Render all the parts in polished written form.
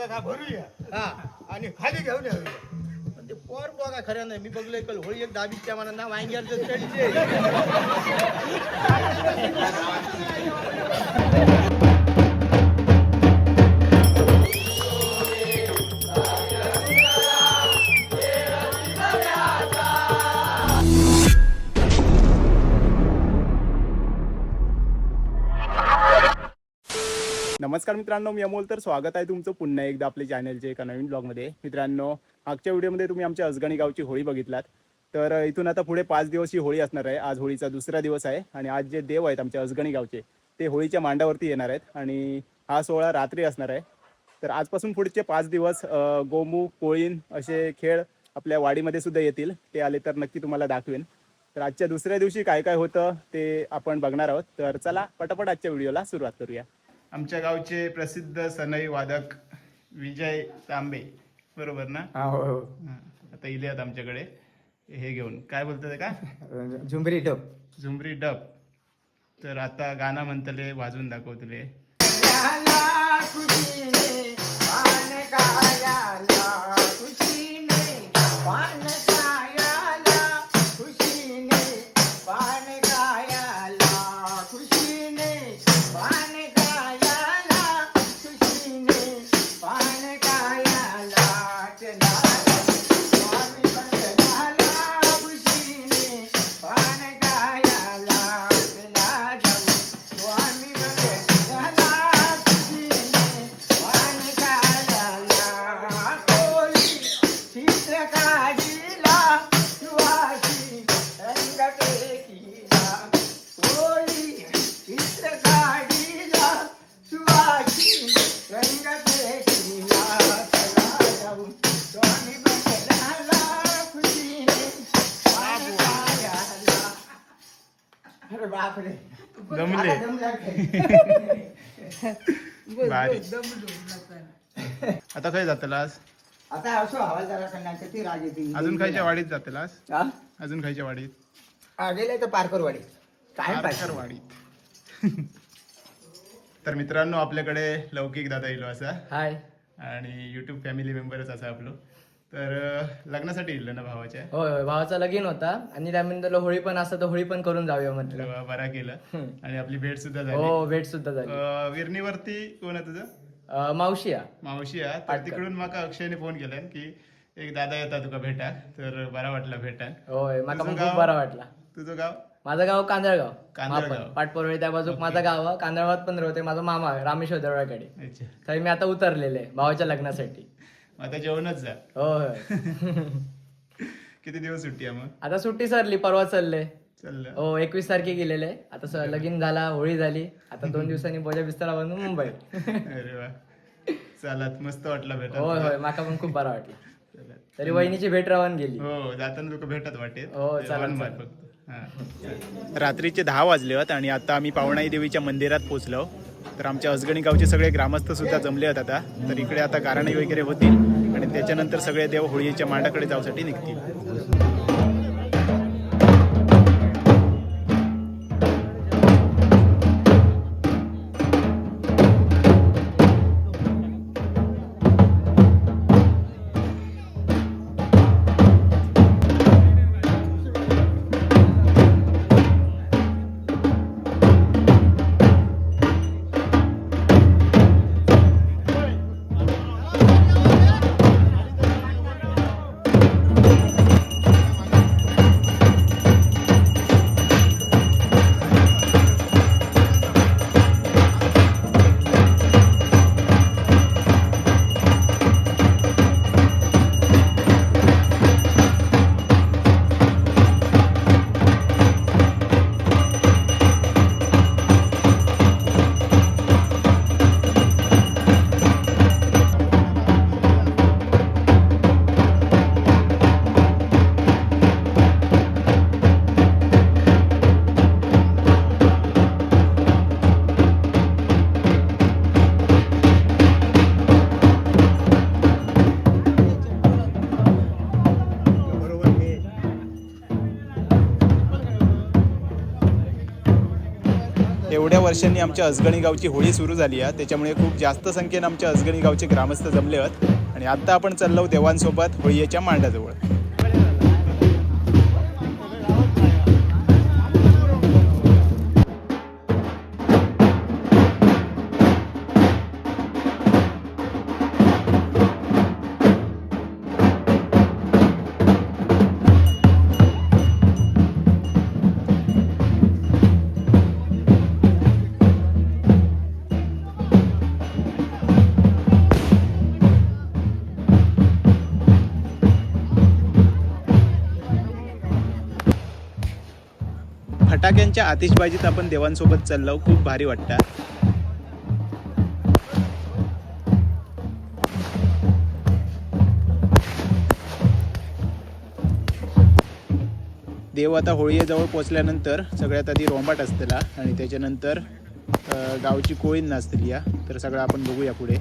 का भरूया हा आणि खाली घेऊन येऊया. पण ते पोर बघा खरं नाही. मी बघलोय कल होळी एक दाबीच्या मनात ना वांग्याचं चढले. नमस्कार मित्रांनो, मी अमोल. तर स्वागत आहे तुमचं पुन्हा एकदा आपल्या चॅनलच्या एका नवीन ब्लॉगमध्ये. मित्रांनो, मागच्या व्हिडिओमध्ये तुम्ही आमच्या अजगणी गावची होळी बघितलात. तर इथून आता पुढे 5 दिवस ही होळी असणार आहे. आज होळीचा दुसरा दिवस आहे आणि आज जे देव आहेत आमच्या अजगणी गावचे ते होळीच्या मांडावरती येणार आहेत आणि हा सोहळा रात्री असणार आहे. तर आजपासून पुढचे 5 दिवस गोमूक, कोळीण असे खेळ आपल्या वाडीमध्ये सुद्धा येतील. ते आले तर नक्की तुम्हाला दाखवेन. तर आजच्या दुसऱ्या दिवशी काय काय होतं ते आपण बघणार आहोत. तर चला पटापट आजच्या व्हिडिओला सुरुवात करूया. आमच्या गावचे प्रसिद्ध सनई वादक विजय तांबे, बरोबर ना? हो हो. आता इले आहेत आमच्याकडे हे घेऊन. काय बोलतात का? झुंबरी डब. झुमरी डब. तर आता गाणं म्हणतले, वाजून दाखवतले. जमले भारी. आता काय जातलास? आता असो हवालदारा संघांच्या ती राज येते. अजून खायच्या वाडीत जातलास? हा? अजून खायच्या वाडीत? गेले तर पारकरवाडी काय पारकर वाडीत. तर मित्रांनो, आपल्याकडे लौकिक दादा इलो असा हाय. आणि युट्यूब फॅमिली मेंबरच असा आपलो. तर लग्नासाठी इल्लो ना भावाच्या? होय होय, भावाचा लगीन होता आणि त्यानंतर होळी पण असतं तर होळी पण करून जाऊया म्हटलं. बरा केलं आणि आपली भेट सुद्धा झाली. हो, भेट सुद्धा झाली. विरणीवरती कोण आहे तुझं? मावशी या. मावशी आहे. तर तिकडून माका अक्षयने फोन केला की एक दादा येतात तुका भेटा. तर बरा वाटला भेटान. होय, मला तुझं पण गाव? खूप बरा वाटला. तुझं गाव? माझं गाव कांदळगाव. कांदळगाव. पाटपरवळी त्या बाजूक माझं गाव आहे. कांदळगावात पण राहते माझा मामा आहे, रामेश्वर दरवाकडे. अच्छा. तर मी आता उतरलेले आहे भावाच्या लग्नासाठी. आता जेवणच जा. होय. किती दिवस सुट्टी आहे मग? आता सुट्टी सरली, परवा चालले. चाललं. हो, 21 तारखे गेलेले. आता लगीन झाला, होळी झाली. आता 2 दिवसांनी बोजा बिस्तारा बांधून मुंबई. अरे वा, चालत मस्त वाटला भेटा. होय होय, माका पण खूप बरा वाटला. तरी वहिनीची भेट रावून गेली. हो, जाताना तुका भेटत वाटेत. हो, चालेल, मार फक्त. रात्रीचे 10 वाजले आहेत आणि आता आम्ही पावणाई देवीच्या मंदिरात पोहोचलो. तर आमच्या अजगणी गावचे सगळे ग्रामस्थ सुद्धा जमले आहेत आता. तर इकडे आता गारणी वगैरे होतील आणि त्याच्यानंतर सगळे देव होळीच्या मांडाकडे जाऊसाठी निघतील. एवढ्या वर्षांनी आमच्या असगणी गावची होळी सुरू झाली आहे, त्याच्यामुळे खूप जास्त संख्येनं आमच्या असगणी गावचे ग्रामस्थ जमले आहेत आणि आत्ता आपण चाललो देवांसोबत होळीच्या मांडाजवळ. फटाक्यांच्या आतिषबाजीत आपण देवांसोबत चाललो, खूप भारी वाटतं. देव आता होळीजवळ पोचल्यानंतर सगळ्यात आधी रोंबाट असतेला आणि त्याच्यानंतर गावची कोळीण नाचतली या. तर सगळं आपण बघूया पुढे.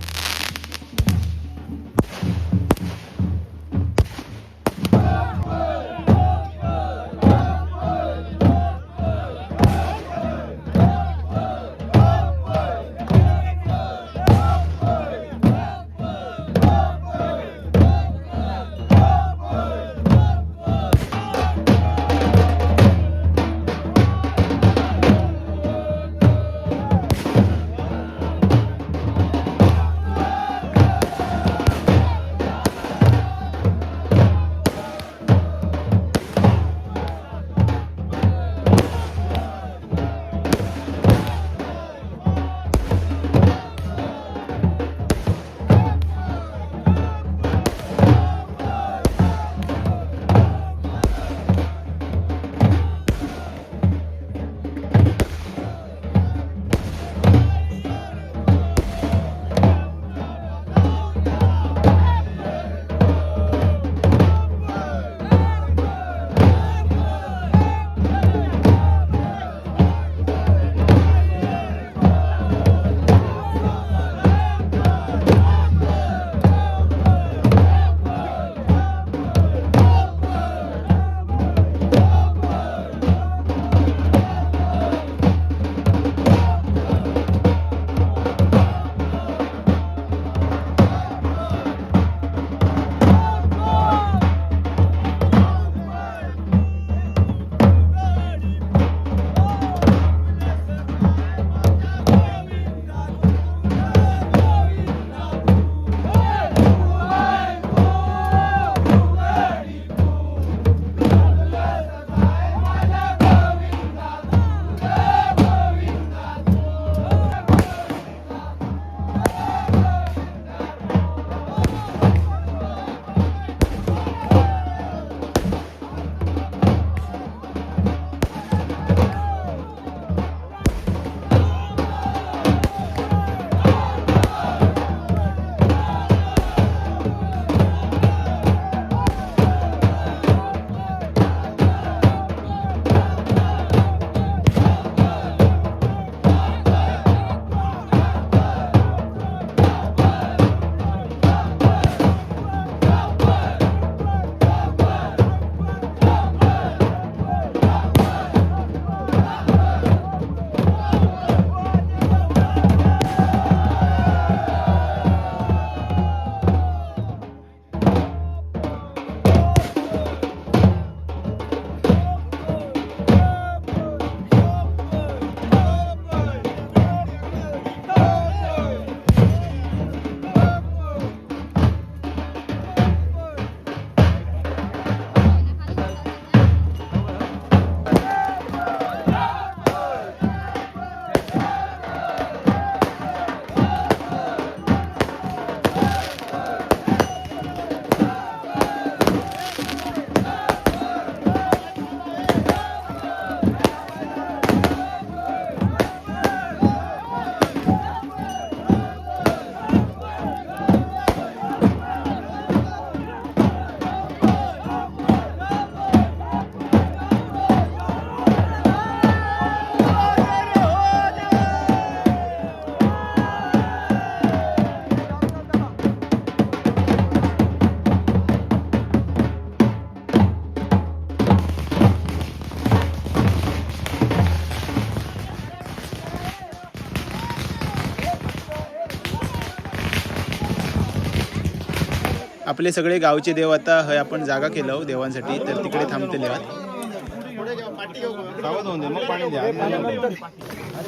आपले सगळे गावचे देव आता हय आपण जागा केलं देवांसाठी, तर तिकडे थांबतेले आहात.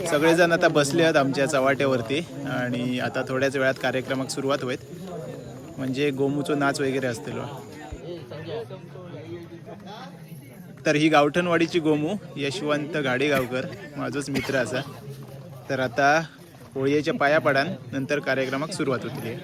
सगळेजण आता बसले आहेत आमच्या चव्हाट्यावरती आणि आता थोड्याच वेळात कार्यक्रमाक सुरुवात होईल. म्हणजे गोमूचो नाच वगैरे असतील. तर ही गावठणवाडीची गोमू यशवंत गाडेगावकर माझोच मित्र असा. तर आता होळीच्या पाया पडान नंतर कार्यक्रमाक सुरुवात होती.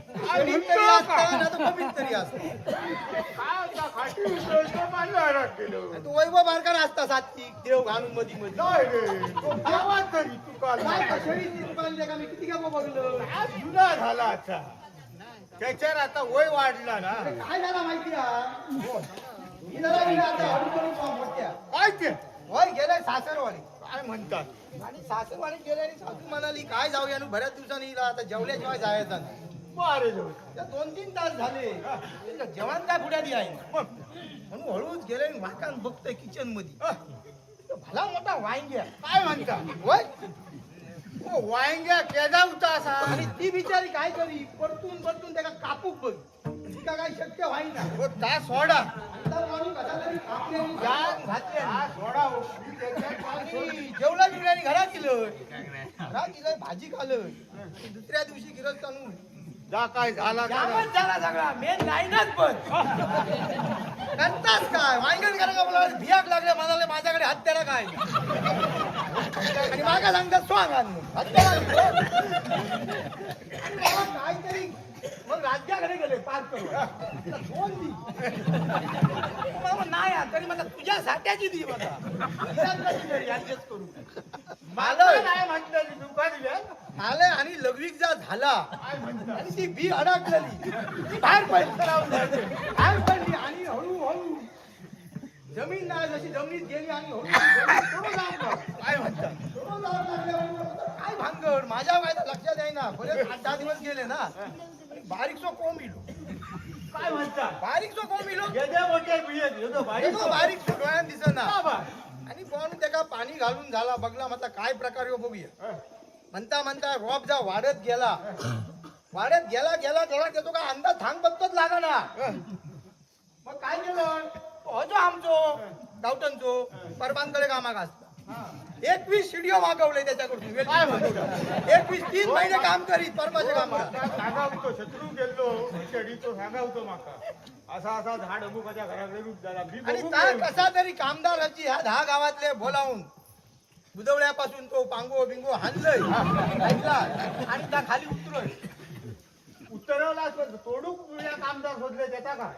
शेळीत तरी असतं, नाही तर कमीत तरी असतं. काय होता खाटी उतरवतो, मला हराट केलं. तू वैभव बारकान असता सात्विक देव घालून मधी मध्ये नाही रे, तो गावात तरी तू काल काय का शेळीत दुकान का मी किती का बघलं आज जुना झाला आता. त्याच्यावर आता वय वाढला ना. काय झाला माहिती आहे? ही जरा मी आता हळूहळू काम मोठ्या. काय ते वय गेलाय सासरवाडी काय म्हणतात आणि सासरवाडी गेले आणि सासू म्हणाली काय जाऊया आणि बऱ्याच दिवसांनी हिला आता जेवल्याशिवाय जायचं नाही. अरे जाऊ. त्या 2-3 तास झाले जेवण काय पुढ्या दी आहे म्हणून हळूच गेले आणि वाकान बघतोय किचन मध्ये तो भला मोठा वांग्या काय म्हणता वय ओ वांग्या केदा होता असा. आणि ती बिचारी काय करी परतून परतून त्याला कापूक बघ तिका काय शक्य व्हाईना ओ ता सोडा तर माणूस कसा तरी कापले आणि जाम घातले हा सोडा हो. त्याच्यात काय सोड. आणि जेवला बिवल्याने घरात गेलं भाजी खाल्लं दुसऱ्या दिवशी गिरस्त आणून जा काय झाला का नाही. जामच झाला सगळा मेन लाईनच पण करताच काय वांगण करा का बोला भियाक लागले म्हणाले माझ्याकडे हत्यारा काय आणि मागा सांगतात स्वांग काहीतरी मग राज्याकडे गेले पार करून 2 नाही हा, तरी मला तुझ्या साठ्याची दी मला ऍडजस्ट करू मला मला नाही म्हटलं दुकान घ्या. आले आणि लघवीक जा झाला आणि ती बी अडकलेली ती बाहेर पडली बाहेर पडली आणि हळूहळू जमीन नाही जशी जमिनीत गेली आणि हळू काय म्हणतात काय भानगड माझ्या वायदा लक्षात आहे ना बरेच 8-10 दिवस गेले ना बारीकसो कोंब इलो काय म्हणता बारीकसो कोंब इलो गेल्या मोठ्या बियेत येतो बारीक बारीकसो डोळ्यात दिसना बाबा. आणि कोण त्याला पाणी घालून झाला बघला म्हटलं काय प्रकार हो बघूया म्हणता म्हणता रोप जा वाढत गेला गेला तेव्हा त्याचा काय अंदाज थांग बघतोच लागा ना मग काय केलं हो जो आमचो गावठणचो परबांकडे कामाक असता 21 शिडिओ मागवले त्याच्याकडून काय म्हणतो 3 महिने काम करीत परबाचे काम सांगा होतो शत्रू गेलो शेडी तो सांगा होतो माका असा असा झाड अमुकाच्या घराकडे रूप झाला मी आणि बघून त्या गेलो. कसा तरी कामदाराची ह्या 10 गावातले बोलावून बुदवल्यापासून तो पांगो बिंगो हाणलंय ऐकला आणि त्या खाली उतरलोय उतरवला असं तोडूक वेळा कामदार शोधले त्याचा काय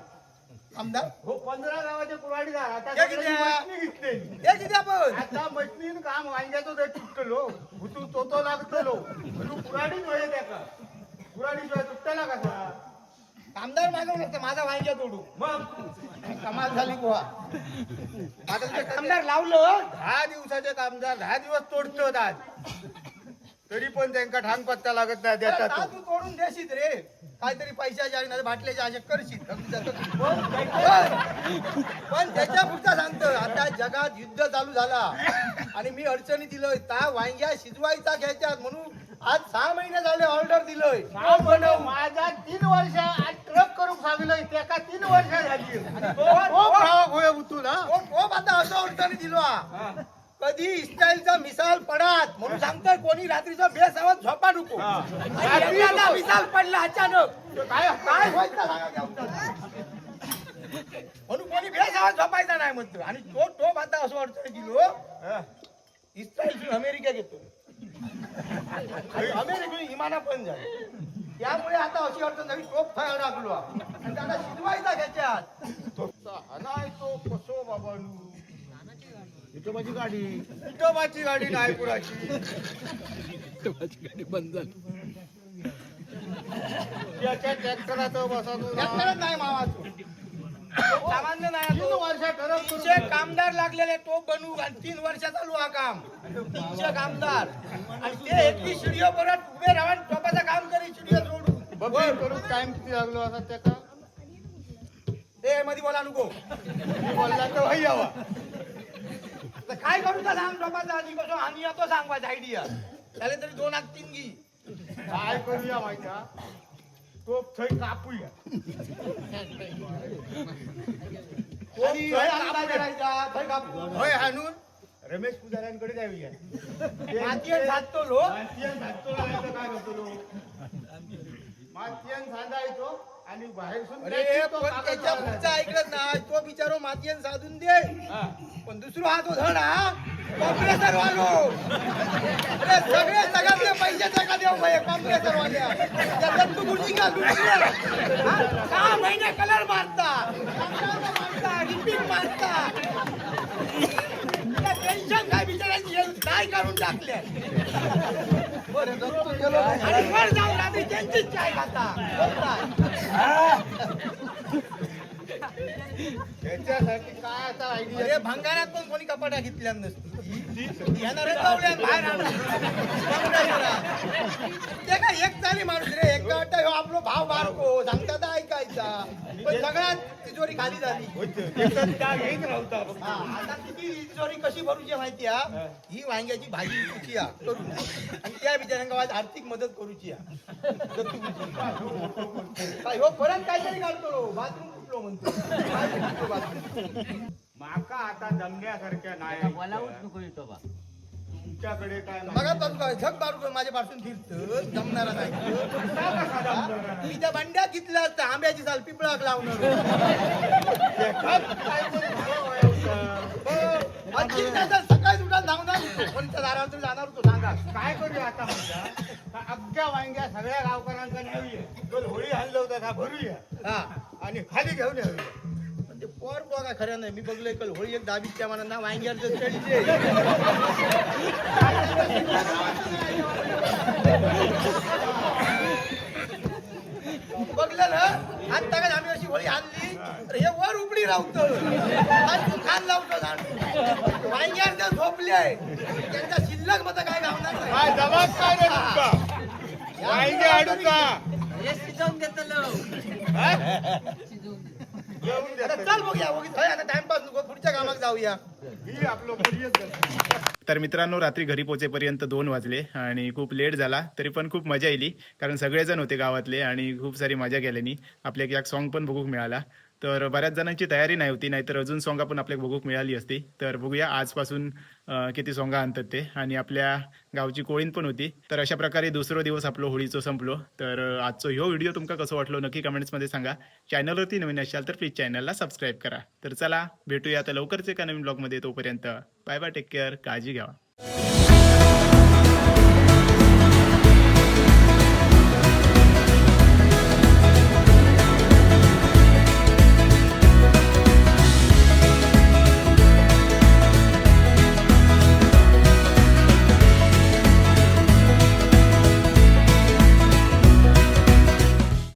आमदार हो 15 गावाचे कुराडीदार आता हे किती आहे? मशनी घेतलेली हे किती आपण आता मशनीन काम वांग्याचं ते तुटलो भुतू तो लागतलो तू कुराडीच होय त्याका कुराडी शिवाय तुटला कसा आमदार मागवलं तर माझा वांग्या तोडू मग कमाल झाली बुवा आता ते कामदार लावलं 10 दिवसाचे कामदार 10 दिवस तोडतो आज तरी पण त्यांना ठाण पत्ता लागत नाही आता देतात तू तोडून देशील रे काहीतरी पैशाच्या आणि नाही बाटल्याच्या अशा करशील पण त्याच्या पुढचा सांगतो आता जगात युद्ध चालू झाला आणि मी अडचणी दिलोय त्या वांग्या शिजवायचा घ्यायच्यात म्हणून आज 6 महिने झाले ऑर्डर दिलोय माझा 3 वर्ष आज ट्रक करून सांगलोय त्याका 3 वर्ष झाली आता असं अडचणी दिलो हा. कधी इस्रायलचा मिसाल पडात म्हणून सांगतोय कोणी रात्रीचा बेसावत झोपा नको आणि आता मिसाल पडला अचानक काय काय व्हायचं सांगा की आमचं? म्हणून कोणी बेसावत झोपायचा नाही म्हणतो आणि तो टोप आता असं अडचण दिलो इस्रायल अमेरिका घेतो अमेरिकेने इमाना पण झाली त्यामुळे आता अशी अडचण झाली टोप थय अडकलो आणि त्याला शिजवायचा घ्यायच्यात नाही तो कसो बाबानू विठोबाची गाडी नाही कुणाची त्याच्या ट्रॅक्टराचं बसायचं ट्रॅक्टरच नाही मावाचं सामान्य नाही 3 वर्ष ठरव 300 कामदार लागलेले तो बनवू आणि 3 वर्ष चालू हा काम 300 कामदार आणि ते 31 स्टुडिओ परत उभे राहून टोपाचं काम करी स्टुडिओ सोडून बघ करून टाइम किती लागलो असा त्याका ते मध्ये बोला नको मी बोलला तर भाई यावा तर काय करू तर सांग टोपाचा आणि कसं आणि येतो सांगवायचा आयडिया त्याला तरी 2 हात 3 घी काय करूया माहिती तो थंय कापूया आणि हे अंदाज करायचा, थंय कापू. होय हाणून रमेश पुजाऱ्यांकडे जाऊया मातीयेत साधतो लो मातीयन सांगतो नाही काय करतो मातीयन सांगायचो आणि बाहेर अरे पण त्याच्या पुढचा ऐकलं ना तो बिचारो मातीयेत साधून दे पण दुसरा हा तो धड हा कॉम्प्रेसर वालो अरे सगळे जगातले पैसे जगा देऊ भाई कॉम्प्रेसर वाल्या त्या लट्टू गुरुजी का लुटल्या 6 महिने कलर मारता रिपीट मारता टेन्शन काय बिचारायची काय करून टाकले आणि वर जाऊन रात्री त्यांचीच चाय खाता त्याच्यासाठी काय आता आयडिया अरे भंगारात पण कोणी कपाट्या घेतल्या नसती येणार बाहेर ते काय एक चाली माणूस रे एक वाटतं ह्यो आपलो भाव बारको सांगतात ऐकायचा पण सगळ्यात तिजोरी खाली झाली घेत राहता हा, आता किती तिजोरी कशी भरूची माहिती हा ही वांग्याची भाजी विकूची हा करून आणि त्या बिचाऱ्यांका आज आर्थिक मदत करूची हा ह्यो परत काहीतरी काढतो बाथरूम कुठलो म्हणतो माका आता जमण्यासारख्या नाही तुमच्याकडे काय नाही. बघा तर काय झक मारू माझ्या पासून फिरत जमणारा नाही मी त्या बंड्या घेतल्या असत्या आंब्याची साल पिपळाक लावणार सकाळी उठा धावणार कोणत्या दारावर तरी जाणार होतो सांगा काय करूया आता म्हणता अख्ख्या वांग्या सगळ्या गावकऱ्यांचा न्यावी होळी हल्लं होतं का भरूया हा आणि खाली घेऊन येऊया पण ते पोर बघा खरं नाही मी बघलोय कल होळी एक दाबीच्या मनात ना वांग्यावर चढले बघलं ना आता काय आम्ही अशी होळी आणली तर हे वर उपडी राहतो आणि तू खान लावतो जाणून वांग्यावर जर झोपले त्यांचा शिल्लक मत काय गावणार नाही. काय जबाब काय रे तुमका वांगे आडू का जेवून आता देतो. चल बघूया आता टाइमपास नको पुढच्या कामात जाऊया ही आपलं पर्यंत तर मित्रांनो रात्री घरी पोहोचेपर्यंत 2 वाजले आणि खूप लेट झाला तरी पण खूप मजा येईल कारण सगळेजण होते गावातले आणि खूप सारी मजा केल्यानी आपल्याक एक सॉन्ग पण बघूक मिळाला तर बऱ्याच जणांची तयारी नाही होती नाहीतर अजून सॉंगा पण आपल्याला बघूक मिळाली असती तर बघूया आजपासून किती सॉंगा आणतात ते आणि आपल्या गावची कोळीण पण होती तर अशा प्रकारे दुसरा दिवस आपलं होळीचं संपलो तर आजचा ह्यो व्हिडिओ तुमका कसं वाटलो नक्की कमेंट्समध्ये सांगा चॅनलवरती नवीन असाल तर प्लीज चॅनलला सबस्क्राईब करा तर चला भेटूया आता लवकरच एका नवीन ब्लॉगमध्ये तोपर्यंत बाय बाय टेक केअर काळजी घ्या